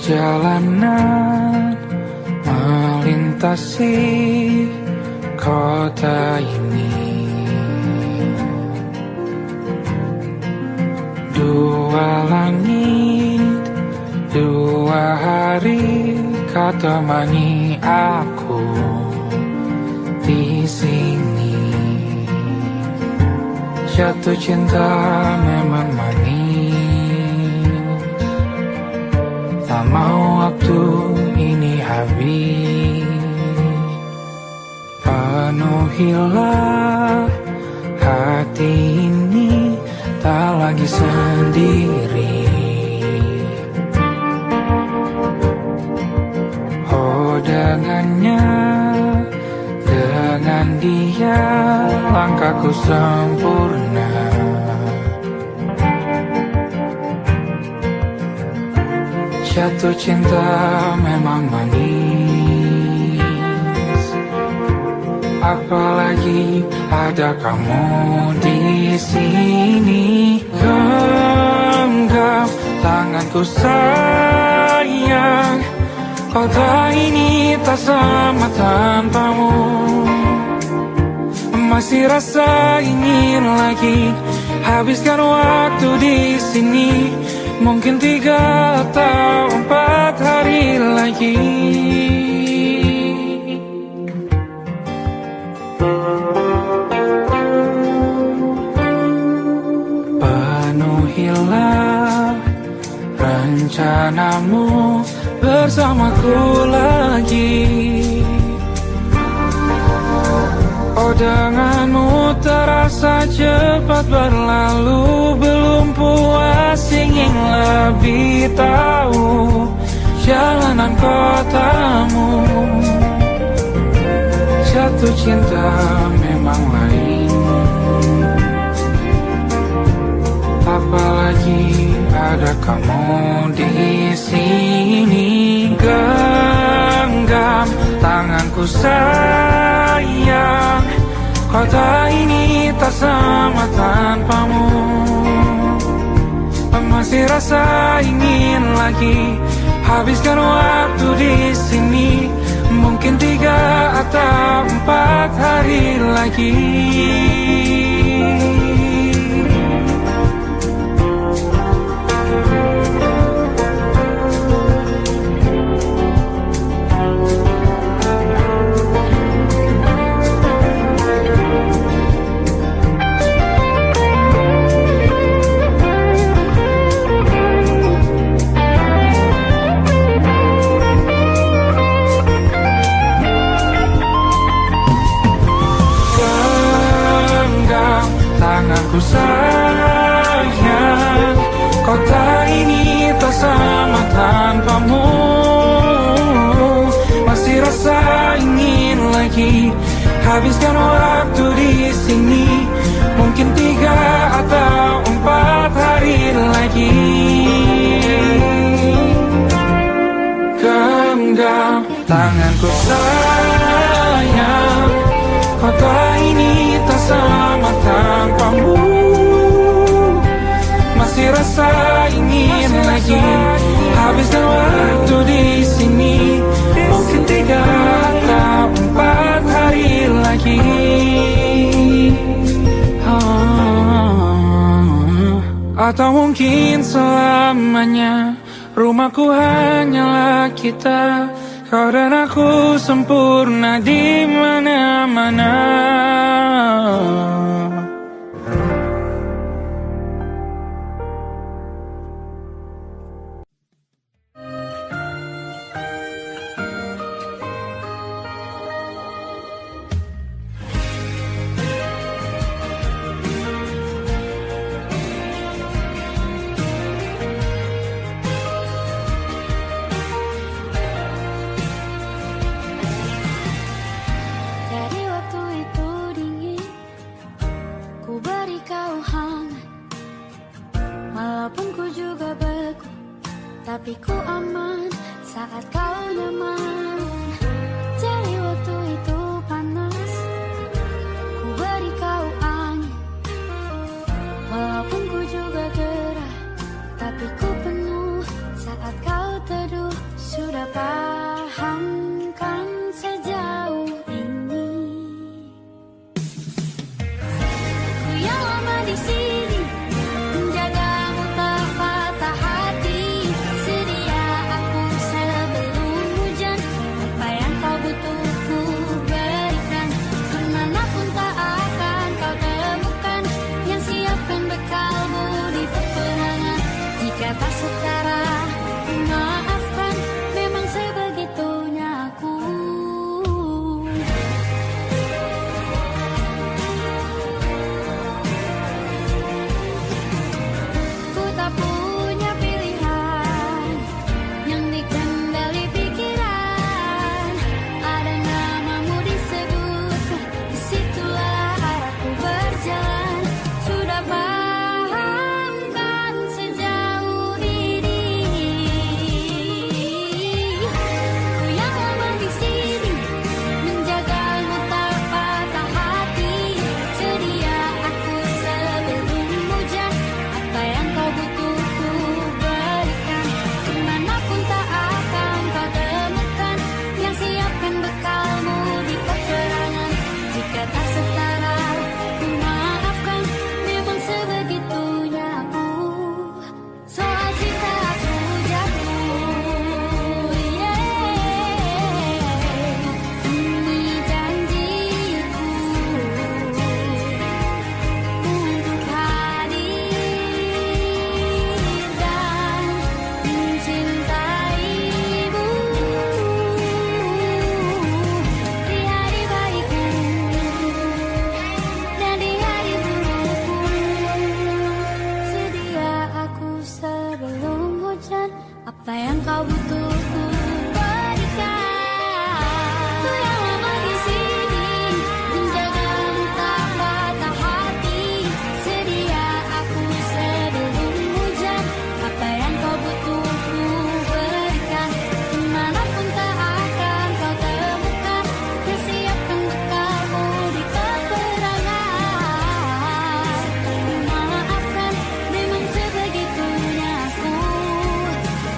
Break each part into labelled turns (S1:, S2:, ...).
S1: Perjalanan melintasi kota ini, dua langit, dua hari kau temani aku di sini. Jatuh cinta memang manis, tak mau waktu ini habis. Penuhilah hati ini, tak lagi sendiri. Oh dengannya, dengan dia langkahku sempurna. Jatuh cinta memang manis, apalagi ada kamu di sini. Genggam tanganku sayang, kota ini tak sama tanpamu. Masih rasa ingin lagi habiskan waktu di sini. Mungkin 3 atau 4 hari lagi. Penuhilah rencanamu bersamaku lagi. Oh denganmu terasa cepat berlalu, belum puas ingin lebih tahu jalanan kotamu. Jatuh cinta memang lain, apalagi ada kamu di sini. Genggam tanganku sayang, kota ini tak sama tanpamu. Masih rasa ingin lagi habiskan waktu di sini. Mungkin 3 atau 4 hari lagi. Tanganku sayang, kota ini tak sama tanpamu. Masih rasa ingin lagi habiskan waktu di sini. Mungkin 3 atau 4 hari lagi. Genggam tanganku sayang, kota ini tak sama tanpamu. Masih rasa ingin lagi habiskan waktu di sini. Mungkin 3 atau 4 hari lagi. Atau mungkin selamanya. Rumahku hanyalah kita, kau dan aku sempurna di mana-mana.
S2: Tapi ku aman saat kau nyaman. Jadi waktu itu panas, ku beri kau angin. Walaupun ku juga gerah, tapi ku penuh saat kau teduh. sudah paham kan sejauh ini. Ku yang lama di sini menjagamu tak patah hati. Sedia aku sebelum hujan, apa yang kau butuh ku berikan. Kemanapun tak akan kau temukan yang siapkan bekalmu di peperangan. Jika tak setara ku maafkan, memang sebegitunya aku. Ku tak punya pilihan yang dikendali pikiran. Ada namamu disebut, disitulah arahku berjalan. Sudah paham kan sejauh ini. Ku yang lama di sini menjagamu tak patah hati. Sedia aku sebelum hujan, apa yang kau butuh ku berikan. Kemanapun tak akan kau temukan yang siapkan bekalmu di peperangan. Jika tak setara ku maafkan, memang sebegitunya aku. Soal cinta aku jatuh, ini janjiku untuk hadir dan mencintaimu di hari baikku dan di hari burukku. Sedia aku sebelum hujan, apa yang kau butuh ku berikan. Ku yang lama di sini menjagamu tak patah hati. Sedia aku sebelum hujan, apa yang kau butuh ku berikan. Kemanapun tak akan kau temukan yang siapkan bekalmu di peperangan. Maafkan, memang sebegitunya aku.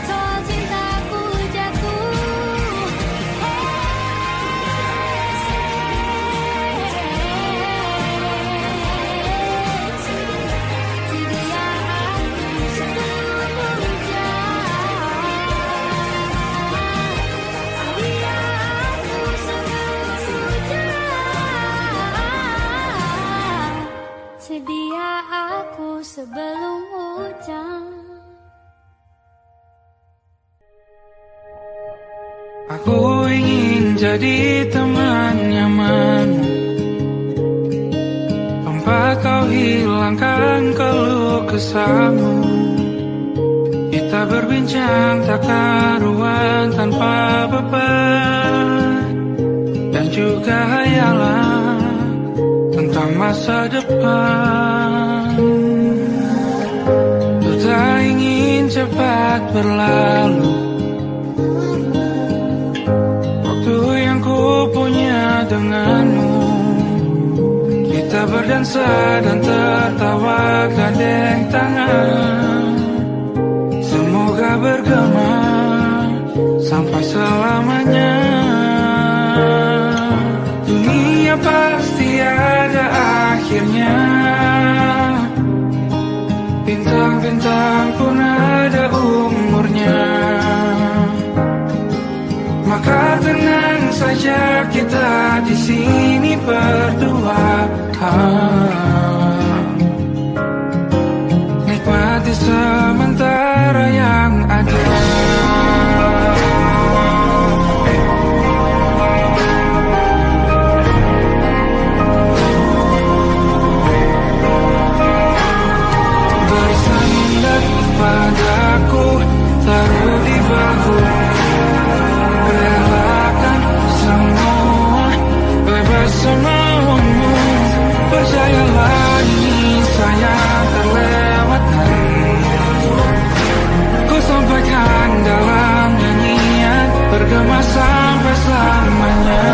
S2: Soal cintaku jatuh, sedia aku sebelum hujan. Sedia aku sebelum hujan. Sedia aku sebelum hujan.
S1: Aku ingin jadi teman nyamanmu, tempat kau hilangkan keluh kesahmu. Kita berbincang tak karuan tanpa beban, dan juga hayalan tentang masa depan. Ku tak ingin cepat berlalu waktu yang ku punya denganmu. Kita berdansa dan tertawa gandeng tangan. Semoga bergema sampai selamanya. Dunia pasti ada akhirnya. Bintang-bintang pun ada umurnya. Maka tenang saja kita di sini berdua. Nikmati sementara yang ada. Bersandar padaku, taruh di bahu. Relakan semua, bebas semaumu. Percayalah ini saya terlewatkan. Ku sampaikan dalam nyanyian, bergema sampai selamanya.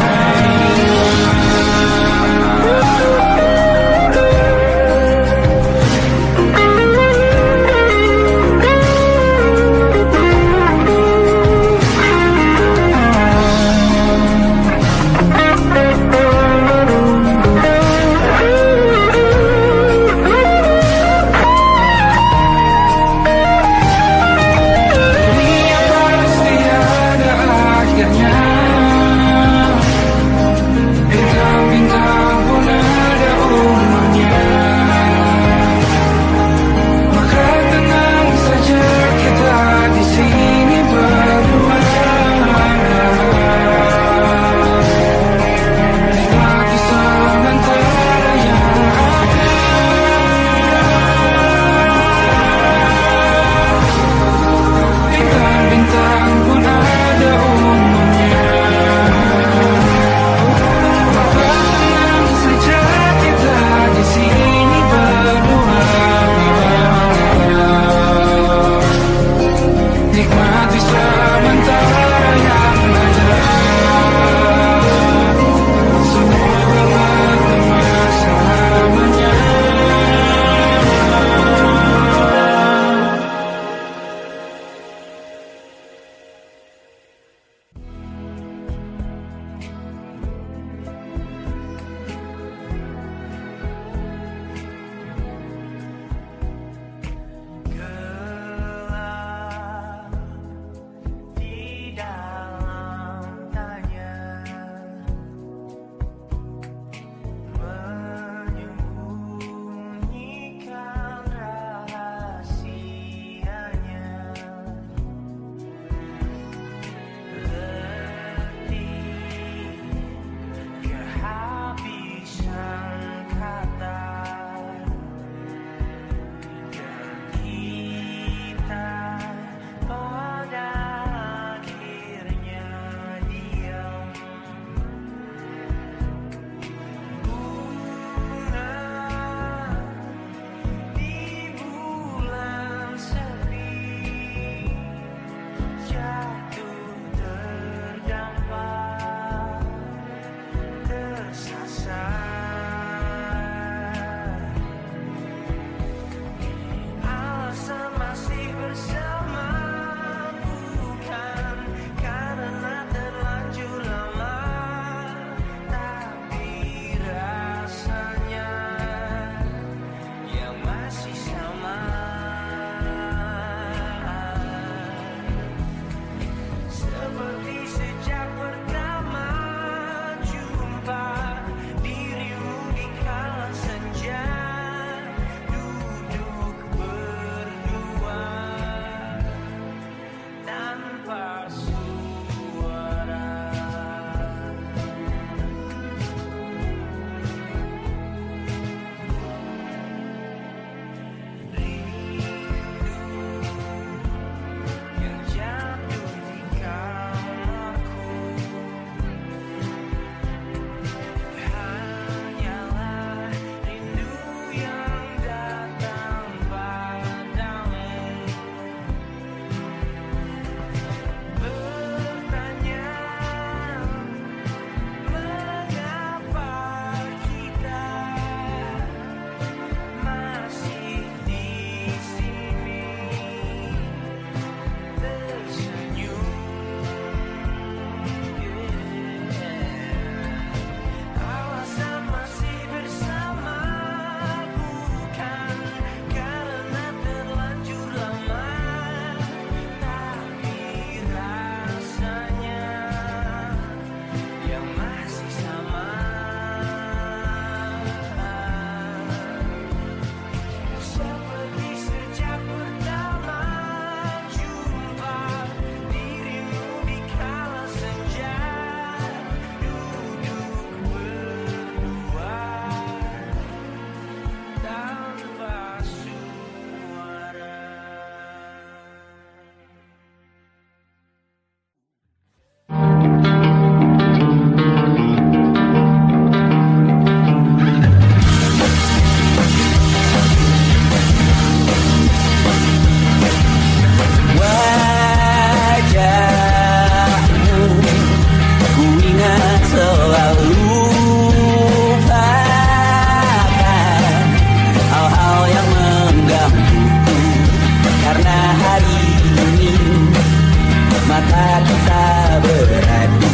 S3: maka kita beradu,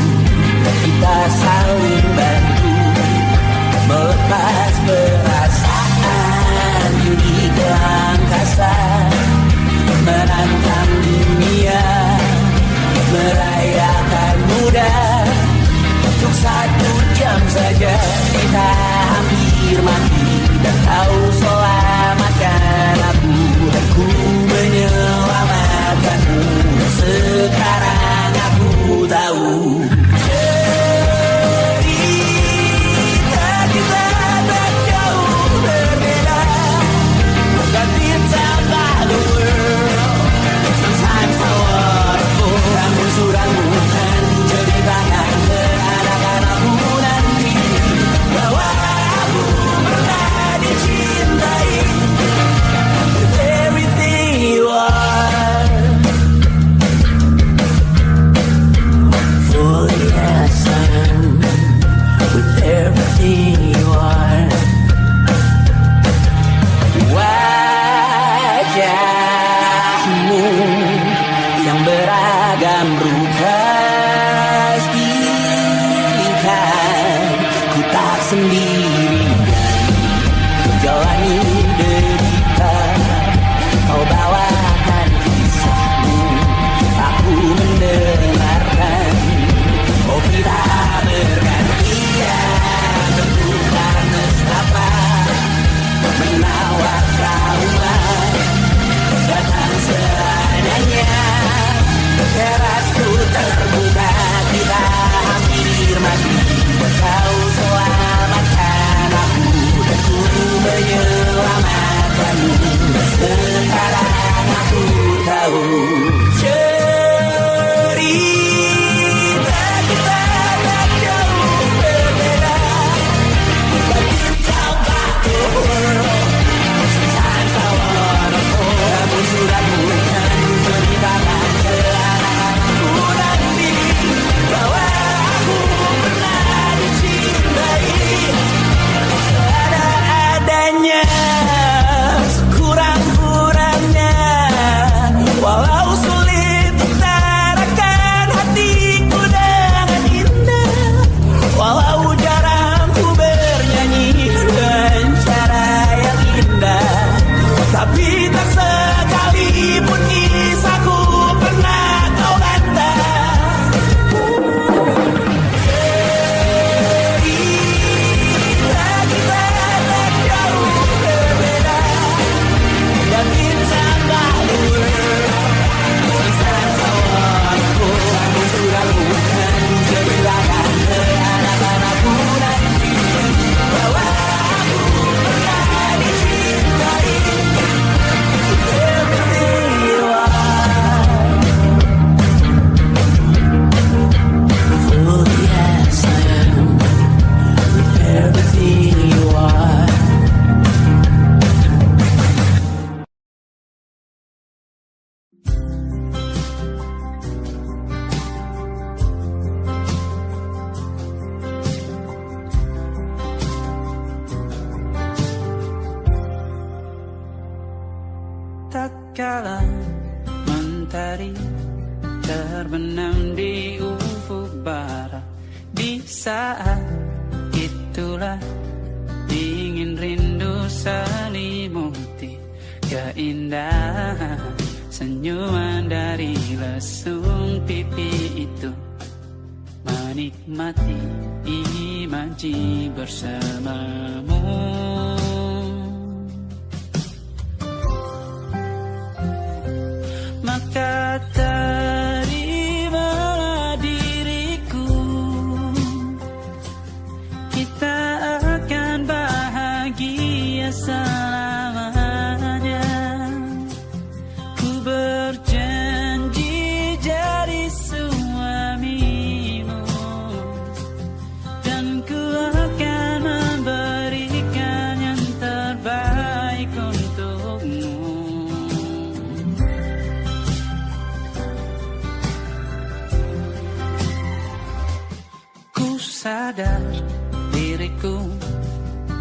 S3: kita saling bantu, melepas perasaan di ke angkasa, menantang dunia, merayakan muda. Untuk 1 jam saja kita hampir mati, dan kau selamatkan aku, dan ku menyelamatkanmu. Sekarang aku tahu cerita kita tak jauh berbeda. But it's about the world. Sometimes I wonderful. Namun suratmu kan ceritakan ke anak-anakku nanti bahwa aku pernah dicintai with everything you are. Fully as I am, with everything you are. Wajahmu yang beragam rupa pastikan ku tak sendirian jalani derita. Kau bawakan kisahmu, aku mendengarkan. Oh kita bergantian bentukan nestapa, menawar trauma datang seadanya. Terasku terbuka, kita hampir mati, kau selamatkan aku, dan ku menyelamatkanmu. Sekarang aku tahu cerita kita tak jauh berbeda. But it's about the world. Sometimes I wanna fall. Namun suratmu kan ceritakan ke anak-anakku nanti bahwa aku pernah dicintai seadanya, kurang-kurangnya. Walau sulit utarakan hatiku dengan indah, walau jarang ku bernyanyi dengan cara yang indah, tapi tak sekalipun kisahku pernah kau bantah. Cerita kita tak jauh berbeda, dan kita berdua sometimes I wanna go. Namun suratmu kan ceritakan ke anak-anakku nanti bahwa aku pernah dicintai with everything you are. Fully as I am, with everything you are.
S4: Tak kala mentari terbenam di ufuk barat, di saat itulah dingin rindu selimuti keindahan senyuman dari lesung pipi itu, menikmati imaji bersamamu. Maka terimalah diriku, kita akan bahagia selamanya. Ku berjanji jadi suamimu, dan ku akan memberikan yang terbaik untukmu. Sadar diriku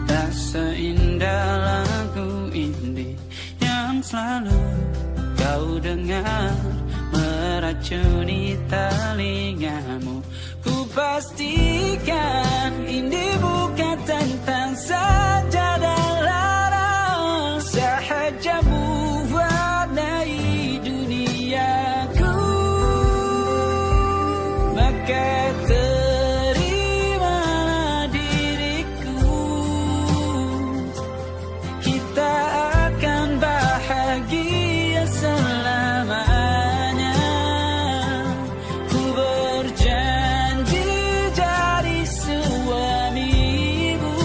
S4: tak seindah lagu indie yang selalu kau dengar meracuni telingamu. Ku pastikan ini bukan tentang sajadah larang, sahaja mewarnai duniaku. Maka terimalah diriku, kita akan bahagia selamanya. Ku berjanji jadi suamimu,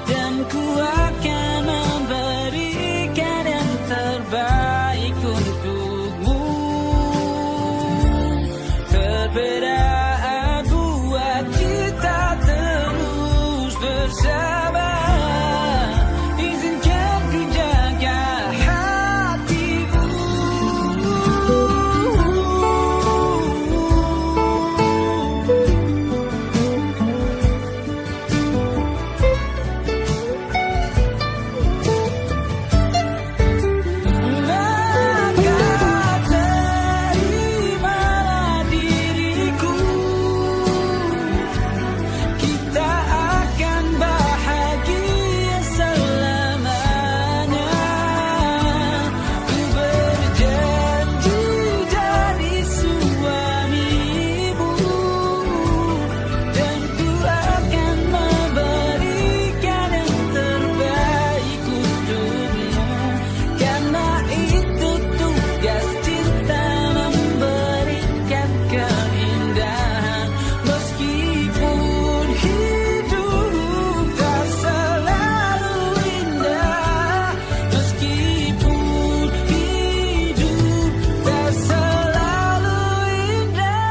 S4: dan ku akan memberikan yang terbaik untukmu. Perbedaan buat kita terus bersama. Izinkan ku jaga hatimu. Maka terimalah diriku, kita akan bahagia selamanya. Ku berjanji jadi suamimu, dan ku akan memberikan yang terbaik untukmu. Karena itu tugas cinta, memberikan keindahan. Meskipun hidup tak selalu indah, meskipun hidup tak selalu indah.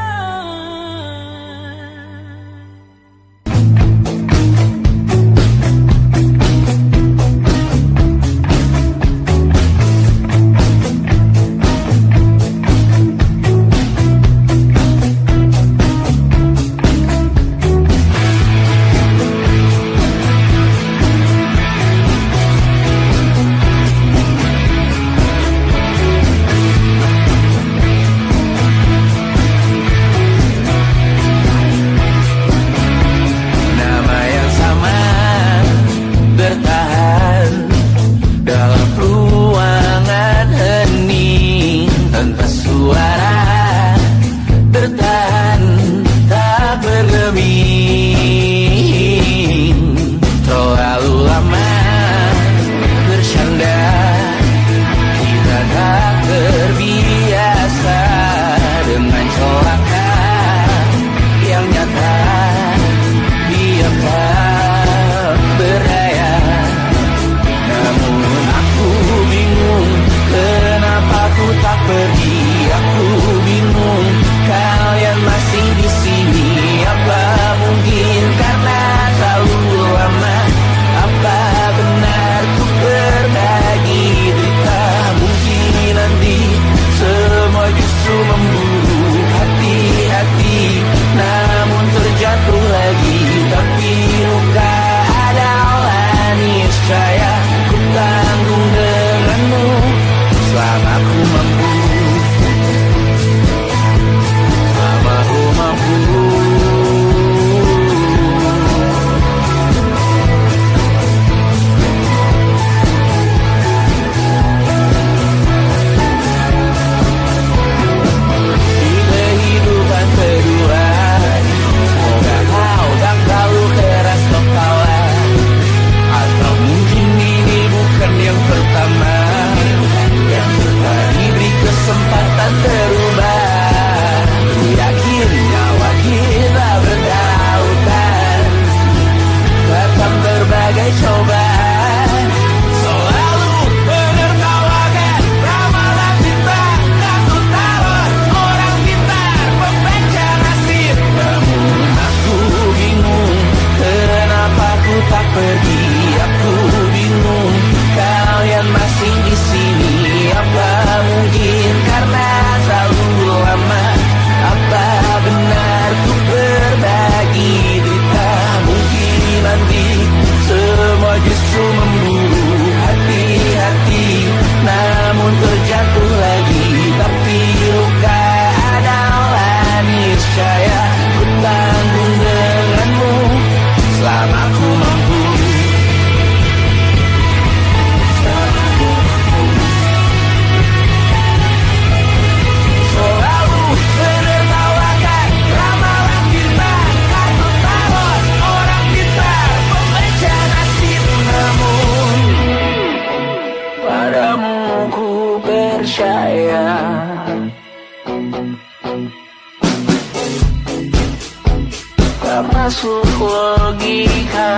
S3: masuk logika.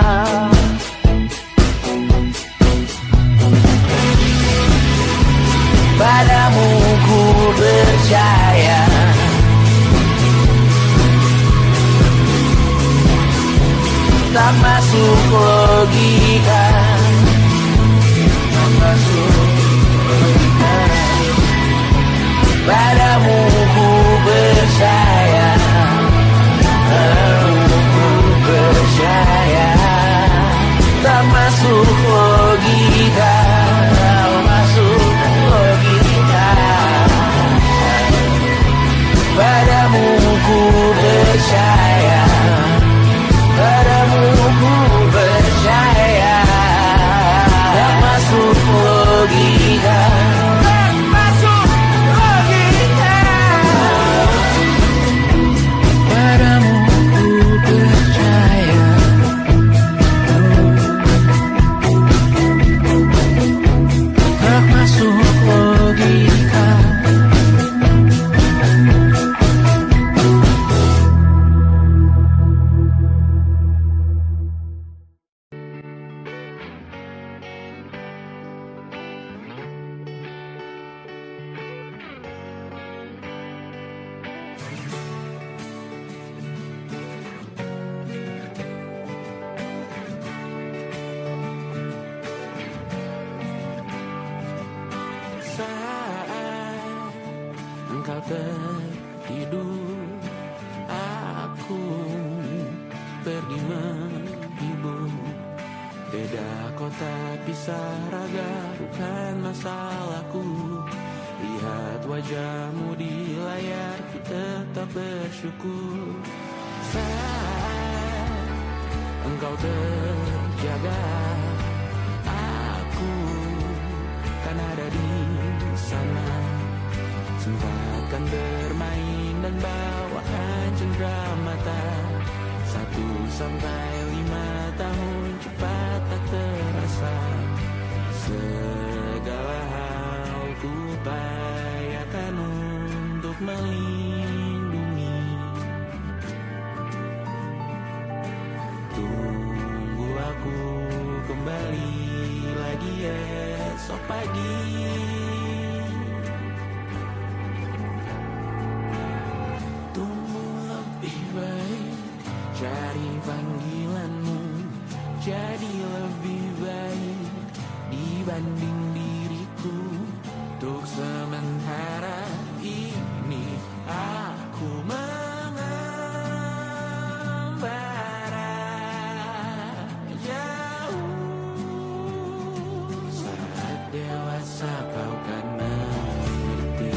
S3: Padamu ku percaya, tak masuk logika, tak masuk logika. Padamu ku percaya, padamu ku percaya, tak masuk logika, tak masuk logika. Padamu ku percaya, padamu ku percaya, tak masuk logika, tak masuk logika. Padamu ku percaya, tak masuk logika. Saat engkau tertidur, aku pergi menghibur. Beda kota pisah raga bukan masalahku. Lihat wajahmu di layar, ku tetap bersyukur. Saat engkau terjaga, aku kan ada di sana. Sempatkan bermain dan bawakan cendera mata. 1-5 tahun cepat tak terasa. Segala hal ku upayakan untuk melindungi. Tunggu aku kembali lagi esok pagi. Tumbuh lebih baik, cari panggilanmu, jadi lebih baik dibanding diriku. Untuk sementara ini aku mengembara jauh. Saat dewasa kau kan mengerti.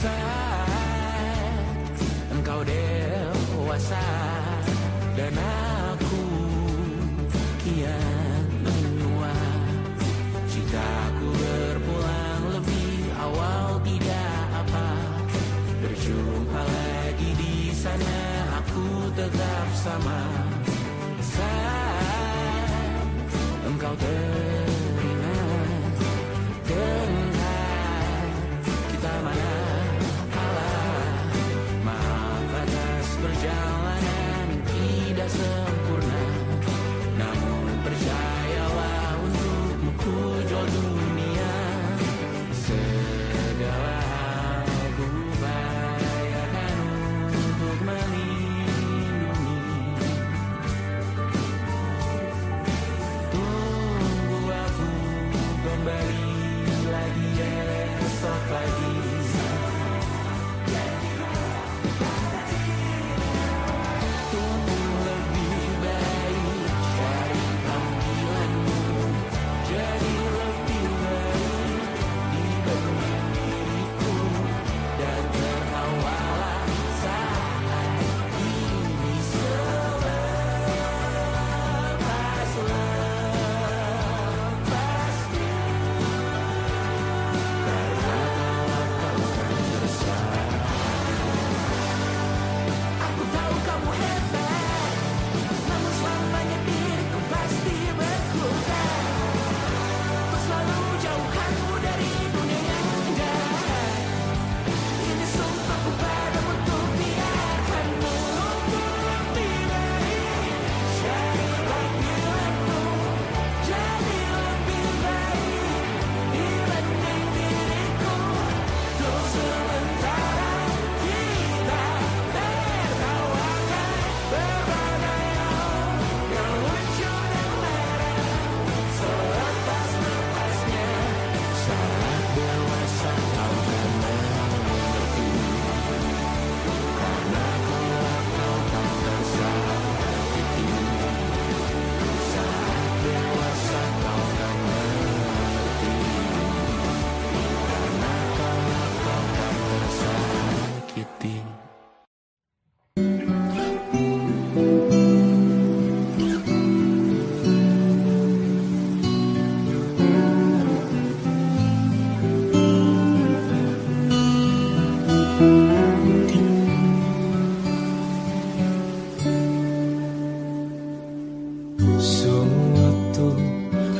S3: Saat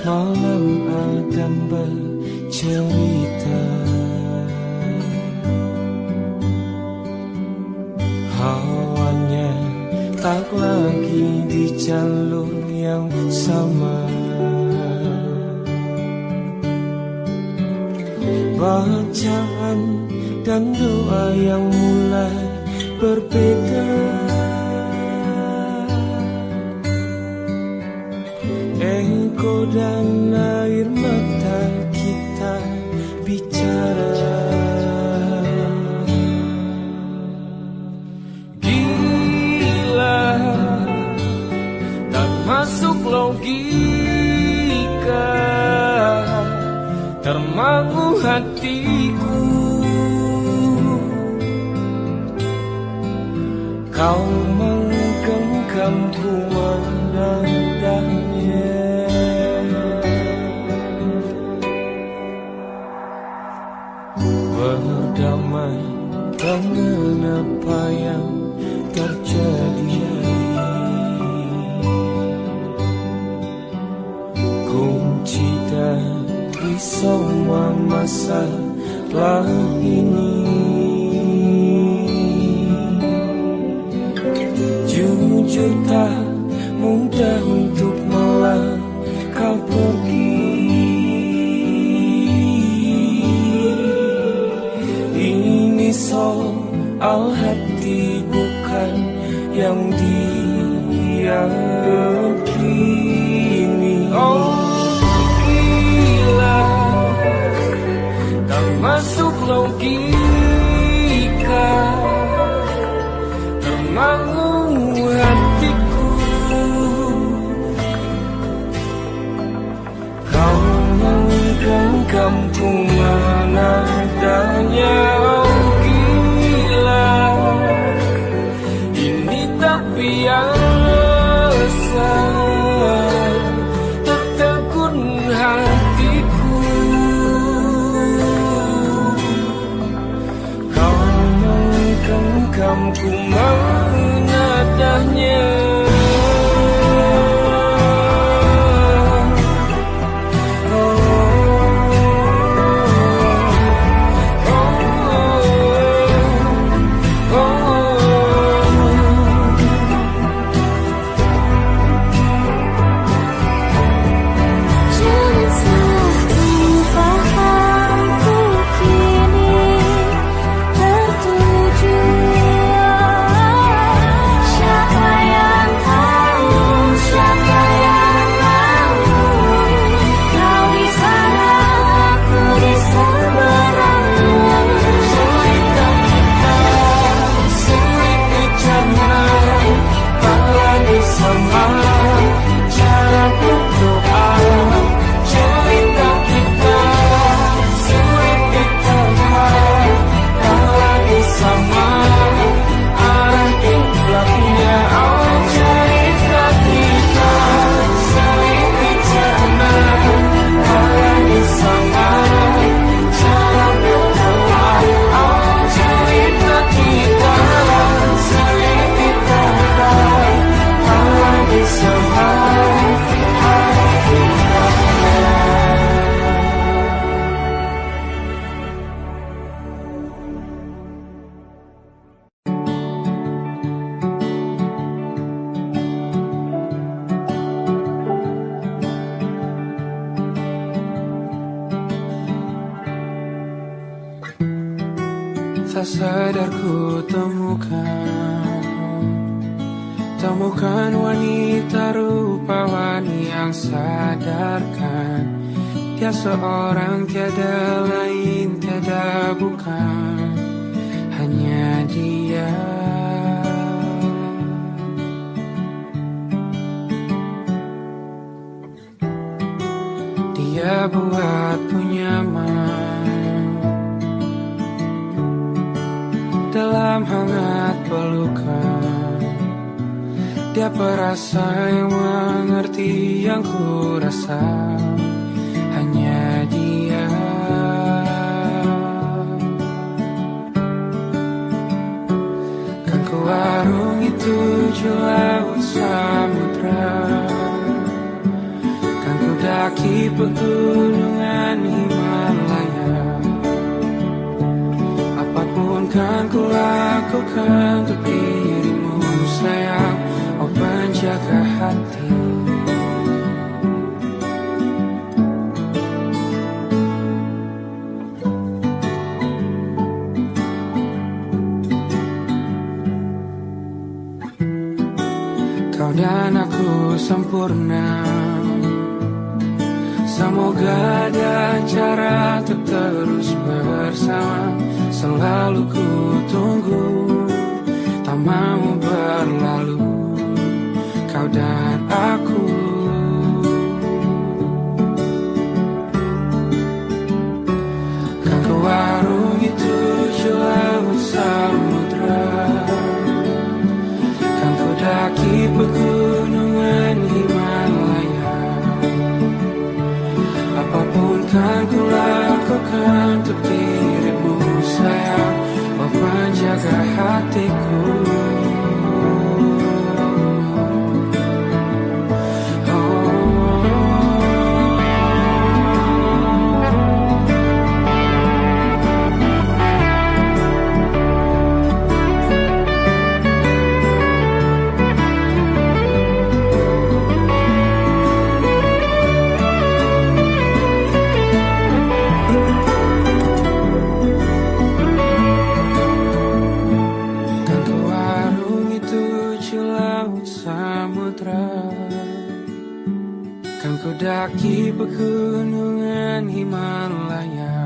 S5: malam akan bercerita. Hawanya tak lagi di jalur yang sama. Bacaan dan doa yang mulai berbeda. Engkau dan air mata kita bicara. Gila, tak masuk logika, termangu hatiku. Kau menggenggamku menandanya. Berdamai dengan apa yang terjadi. Kunci dari semua masalah ini. Jujur tak mudah untuk melangkah pergi. Ini soal hati bukan yang diyakini. Oh gila, tak masuk logika, termangu hatiku. Kau menggenggamku menadanya. Oh gila, ini tak biasa, tertegun hatiku. Kau menggenggamku menadanya. Tak sadar ku temukan wanita rupawan yang sadarkan dia seorang, tiada lain, tiada bukan, hanya dia. Dia buatku nyaman dalam hangat pelukan. Dia perasa yang mengerti yang ku rasa, hanya dia. Kan ku warungi 7 laut samudra, kan ku daki pegunungan Himalaya. Apapun kan ku lakukan untuk dirimu sayang, oh penjaga hati. Kau dan aku sempurna, semoga ada cara untuk terus bersama. Selalu ku tunggu, tak mau berlalu, kau dan aku. Kan ke warung itu laut samudra, kan ku daki pegunungan Himalaya. Apapun kan ku lakukan untuk dirimu sayang, oh penjaga hatiku. Kan ku daki pegunungan Himalaya.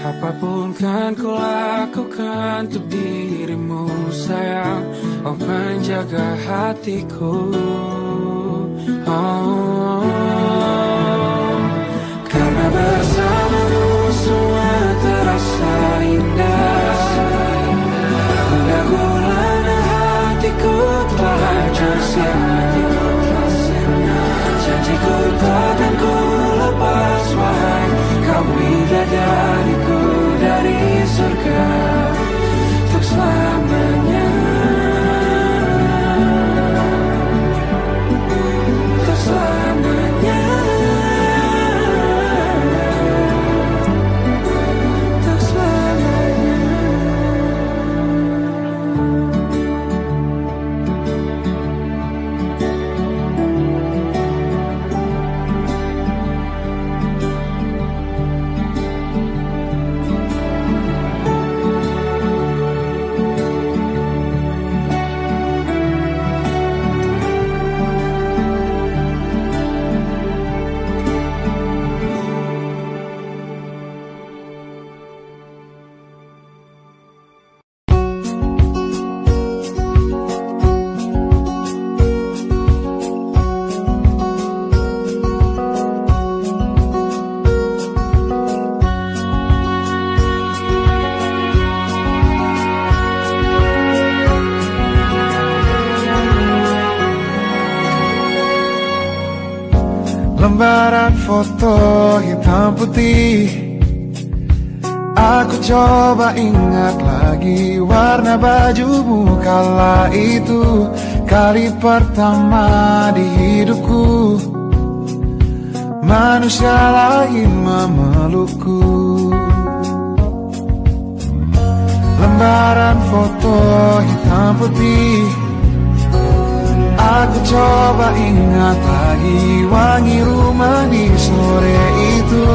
S5: Apapun kan ku lakukan untuk dirimu sayang, oh penjaga hatiku. Oh, karena bersamamu semua terasa indah. Mudah-mudahan hatiku telah hancur sia-sia. Janjiku takkan ku lepas wahai kau bidadariku dari surga untuk selamanya, untuk selamanya, untuk selamanya.
S6: Lembaran foto hitam putih, aku coba ingat lagi warna bajumu kala itu. Kali pertama di hidupku manusia lain memelukku. Lembaran foto hitam putih, aku coba ingat lagi wangi rumah di sore itu.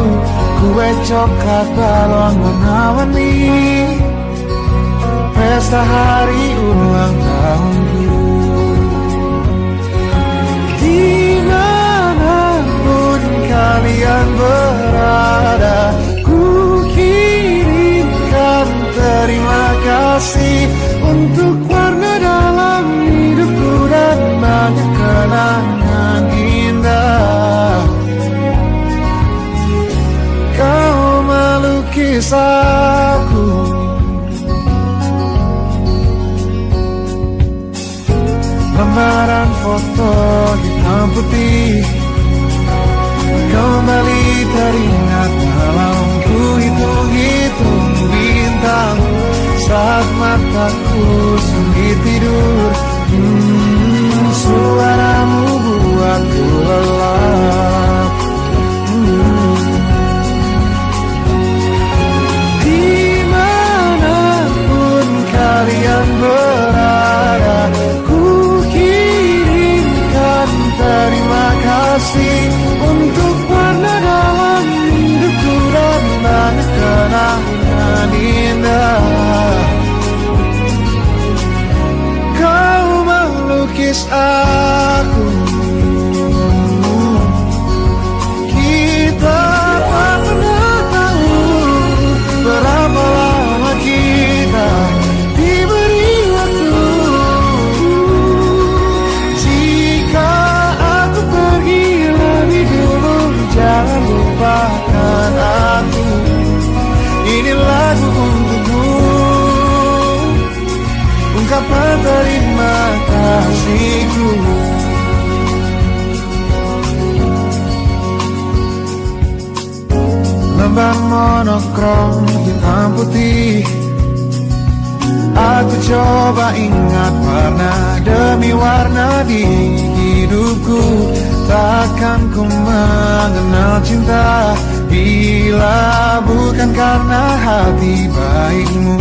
S6: Kue coklat balon warna-warni, pesta hari ulang tahunku. Dimanapun kalian berada, ku kirimkan terima kasih untuk warna dalam hidupku dan banyak kenangan indah. Kau melukis aku, lembaran foto hitam putih kembali teringat dalam ku hitung-hitung bintang saat mataku sulit tidur. Suaramu buatku lelah. ban monokrom hitam putih. Aku coba ingat warna demi warna di hidupku. Takkan ku mengenal cinta bila bukan karena hati baikmu.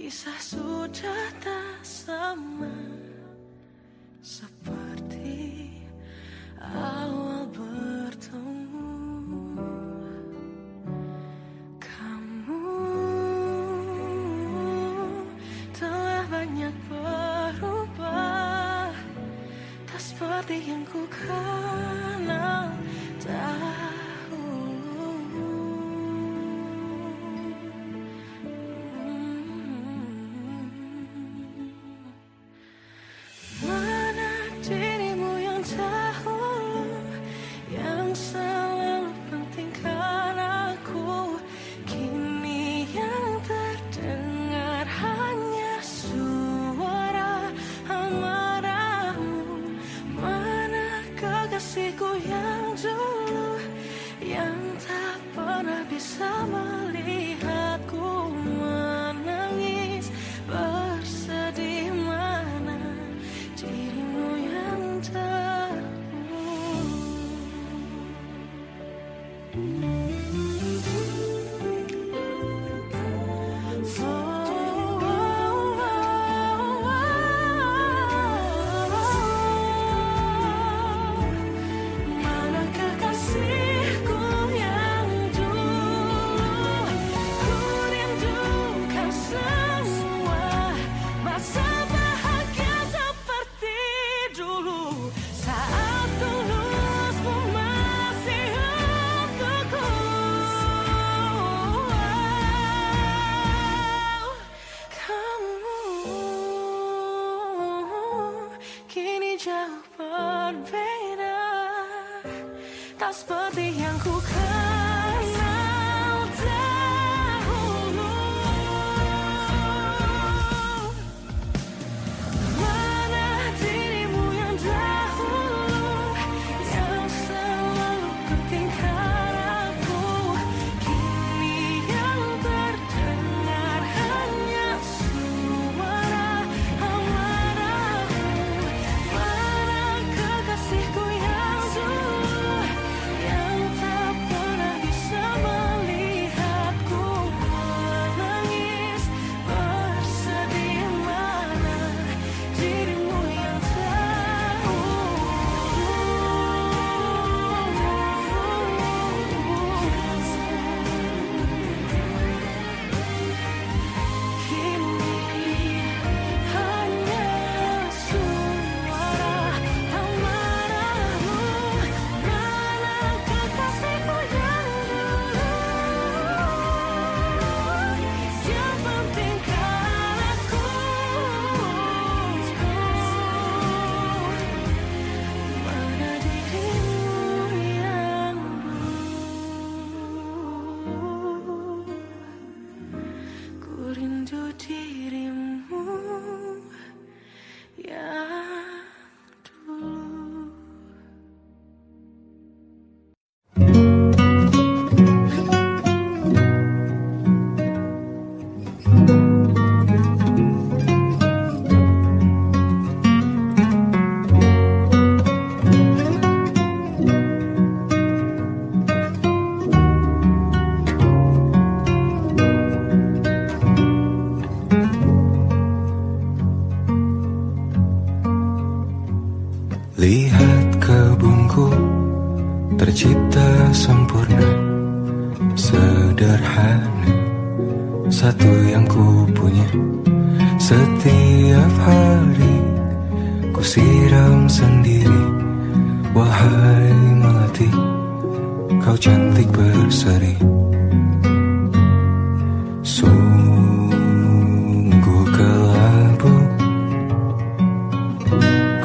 S5: Kisah sudah tak sama seperti awal bertemu. Kamu telah banyak berubah, tak seperti yang ku kenal dahulu. Mana dirimu yang dahulu, yang selalu pentingkan aku. Kini yang terdengar hanya suara amarahmu. Mana kekasihku yang dulu, yang tak pernah bisa melihatku menangis bersedih. Mana dirimu yang mana kekasihku yang dulu, ku rindukan semua masa bahagia seperti dulu, saat tulusmu masih untukku. Kamu kini jauh berbeda, tak seperti yang ku kenal dahulu. Mana dirimu yang dahulu, yang selalu pentingkan aku. Kini yang terdengar hanya suara amarahmu. Mana kekasihku yang dulu, yang tak pernah bisa melihatku menangis bersedih. Mana dirimu yang kini hanya suara amarahmu. Mana kekasihku yang dulu, yang pentingkan aku. Mana dirimu yang dulu, ku rindu dirimu yang dulu.
S6: Lihat kebunku tercipta sempurna, sederhana, satu yang ku punya. Setiap hari ku siram sendiri. Wahai melati, kau cantik berseri. Sungguh kelabu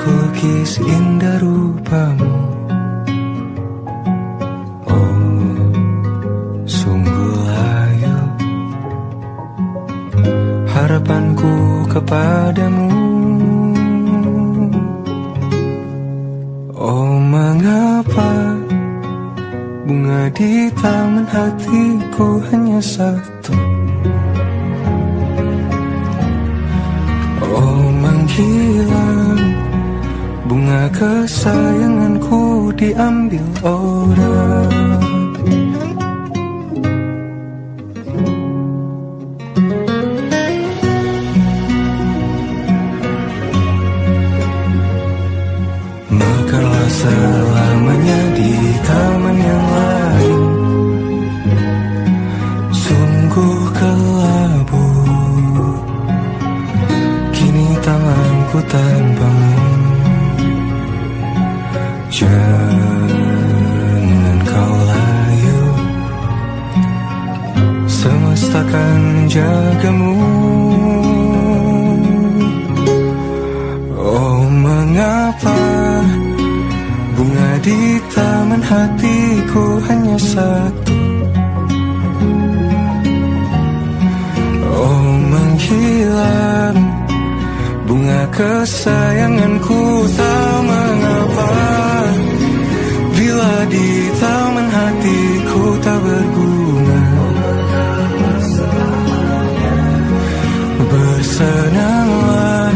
S6: kukis indah rupamu. Oh, sungguh layu harapanku kepadamu. Oh, mengapa bunga di taman hatiku hanya satu? Oh, menghilang bunga kesayanganku diambil orang. untukmu. Oh, mengapa bunga di taman hatiku hanya satu? Oh, menghilang bunga kesayanganku, tak mengapa bila di taman hatiku tak berbunga. Bersenanglah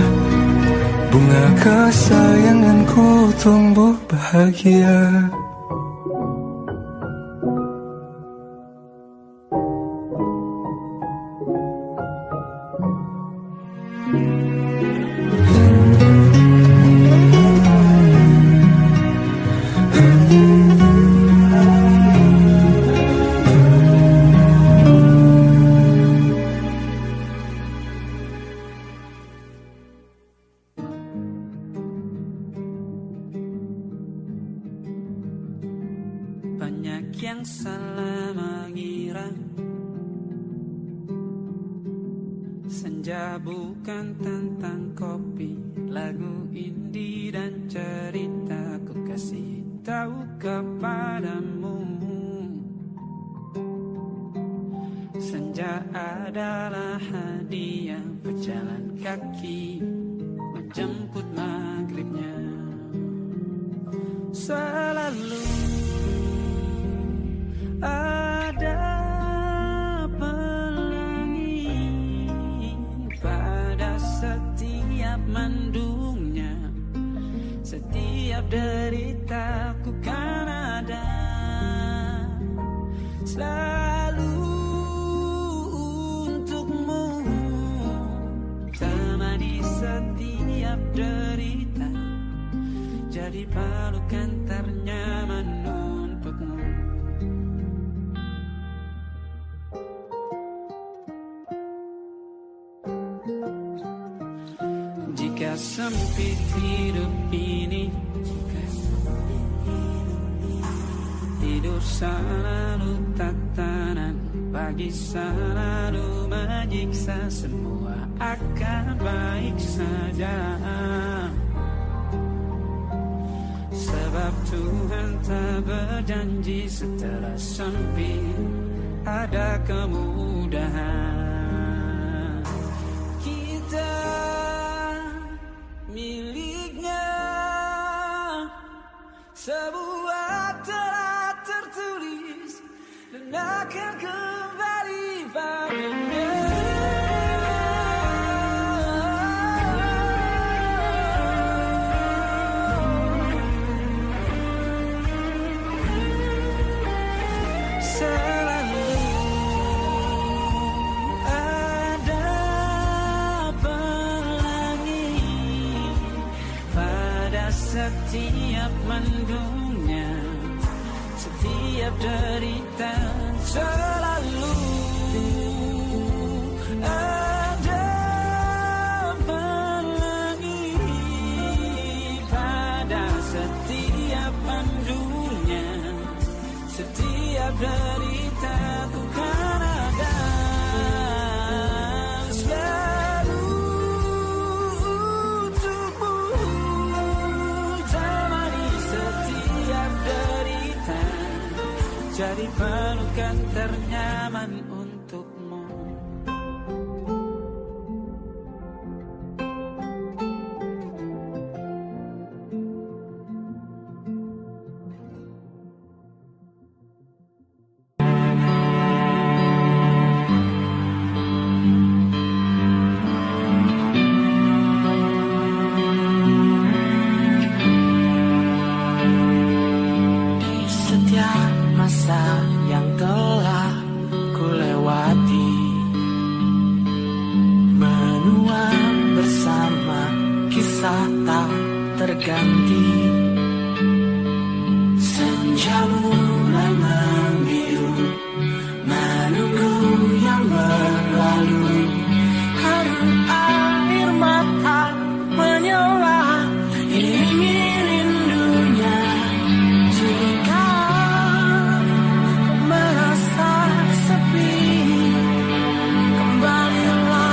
S6: bunga kesayanganku tumbuh bahagia.
S4: Banyak yang salah mengira senja bukan tentang kopi, lagu indie dan cerita. Ku kasih tahu kepadamu, senja adalah hadiah berjalan kaki menjemput maghribnya. Selalu ada pelangi pada setiap mendungnya, setiap deritaku kan ada selalu untukmu, temani setiap derita, jadi pelukan ternyaman untukmu. Jika sempit hidup ini, tidur selalu tatanan, pagi selalu menyiksa, semua akan baik saja. Sebab Tuhan tak berjanji setelah sempit ada kemudahan. Kita miliknya sebuah telah tertulis dan akan kembali padanya. Selalu ada pelangi pada setiap mendungnya, setiap derita. Selalu ada pelangi pada setiap mendungnya, setiap deritaku kan ada selalu untukmu, temani setiap derita, jadi pelukan ternyaman untukmu. Masa yang telah ku lewati, menua bersama kisah tak terganti. Senja mulai membiru, menunggu yang berlalu. Harum air mata menyala, iringi rindunya. Jika kau merasa sepi, kembalilah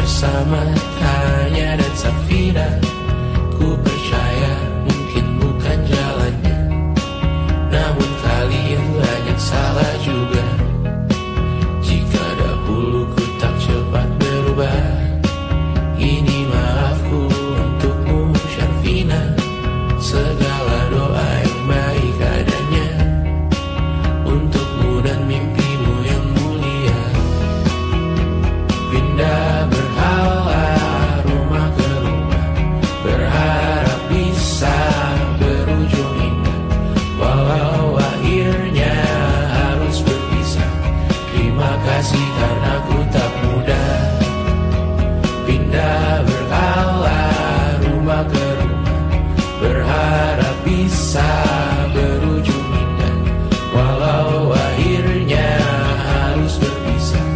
S4: bersama Tanya dan Safira. Ku percaya mungkin bukan jalannya, namun kali yang banyak salah juga. Jika dahulu ku tak cepat berubah, ini maafku untukmu Syarifina. Segala doa yang baik adanya untukmu dan mimpimu yang mulia. Pindah berhala rumah ke rumah, berharap bisa berujung indah. Walau akhirnya harus berpisah, terima kasih karena ku tak mudah. Pindah berhala rumah ke rumah, berharap bisa berujung indah. Walau akhirnya harus berpisah,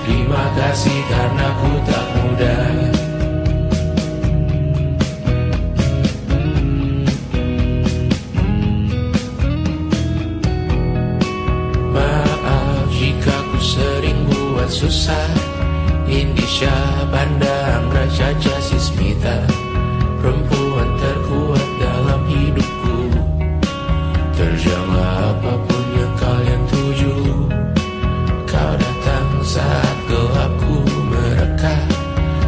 S4: terima kasih karena ku tak mudah. Maaf jika ku sering buat susah. Indisha pandang Caca Sismita, perempuan terkuat dalam hidupku. Terjanglah apapun yang kalian tuju. Kau datang saat gelapku mereka,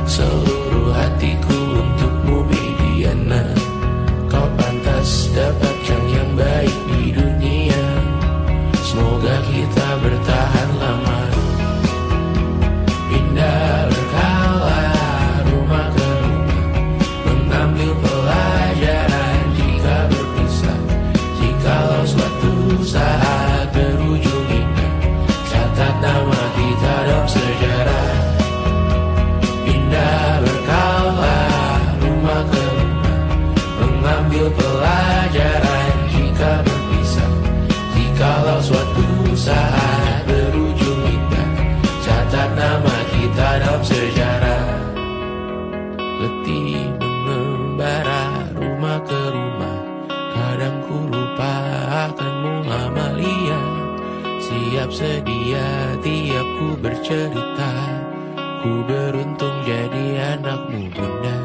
S4: seluruh hatiku untukmu Mediana. Kau pantas dapatkan yang baik di dunia, semoga kita bertahan lama. Pindah berkala rumah ke rumah, mengambil pelajaran jika berpisah. Jikalau suatu saat berujung indah, catat nama kita dalam sejarah. Pindah berkala rumah ke rumah, mengambil pelajaran jika berpisah. Jikalau suatu saat berujung indah, catat nama kita dalam sejarah. Letih mengembara rumah ke rumah, kadang ku lupa akanmu Amalia. Siap sedia tiap ku bercerita, ku beruntung jadi anakmu Bunda.